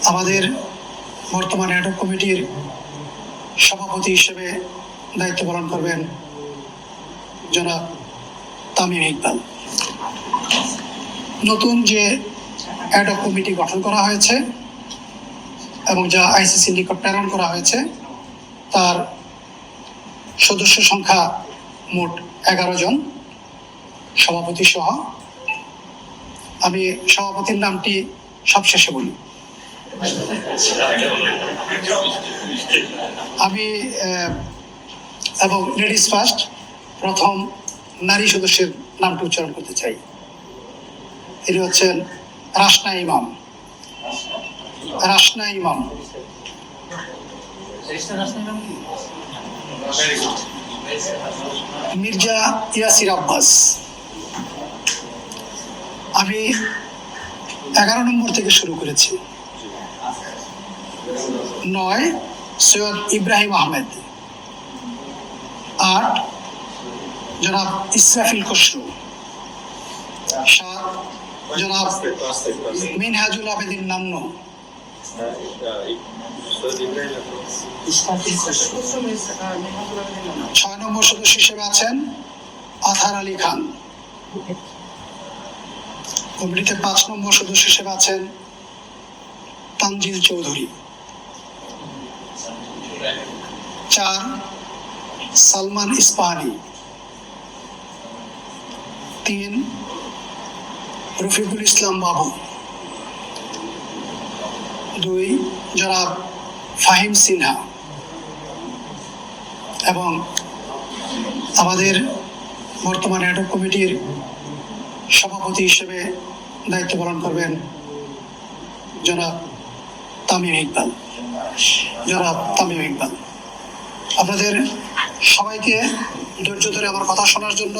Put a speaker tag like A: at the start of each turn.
A: আমাদের বর্তমান অ্যাডহক কমিটির সভাপতি হিসেবে দায়িত্ব পালন করবেন জনাব তামিম ইকবাল। নতুন যে অ্যাডহক কমিটি গঠন করা হয়েছে এবং যা আইসিসির নিকট প্রেরণ করা হয়েছে তার সদস্য সংখ্যা মোট 11 জন, সভাপতি সহ। আমি সভাপতির নামটি সবশেষে বলি। আমি এবং লেডিস ফার্স্ট প্রথম নারী সদস্যের নামটি উচ্চারণ করতে চাই। তিনি হচ্ছেন রাশনা ইমাম। রাশনা ইমাম। মির্জা ইয়াসির আব্বাস। আমি 11 নম্বর থেকে শুরু করেছি। 9 সৈয়দ ইব্রাহিম আহমেদ। 8 জনাব ইসরাফিল খসরু। 7 জনাব মিনহাজুল আবেদিন নান্নু। 6 নম্বর সদস্য হিসেবে আছেন আথার আলী খান। কমিটিতে 5 নম্বর সদস্য হিসেবে আছেন তানজিল চৌধুরী। 4 সালমান ইস্পাহানি। 3 রফিকুল ইসলাম বাবু। 2 জনাব ফাহিম সিনহা। এবং আমাদের বর্তমান অ্যাডহক কমিটির সভাপতি হিসেবে দায়িত্ব পালন করবেন জনাব তামিম ইকবাল। জনাব তামিম ইকবাল, আপনাদের সবাইকে ধৈর্য ধরে আমার কথা শোনার জন্য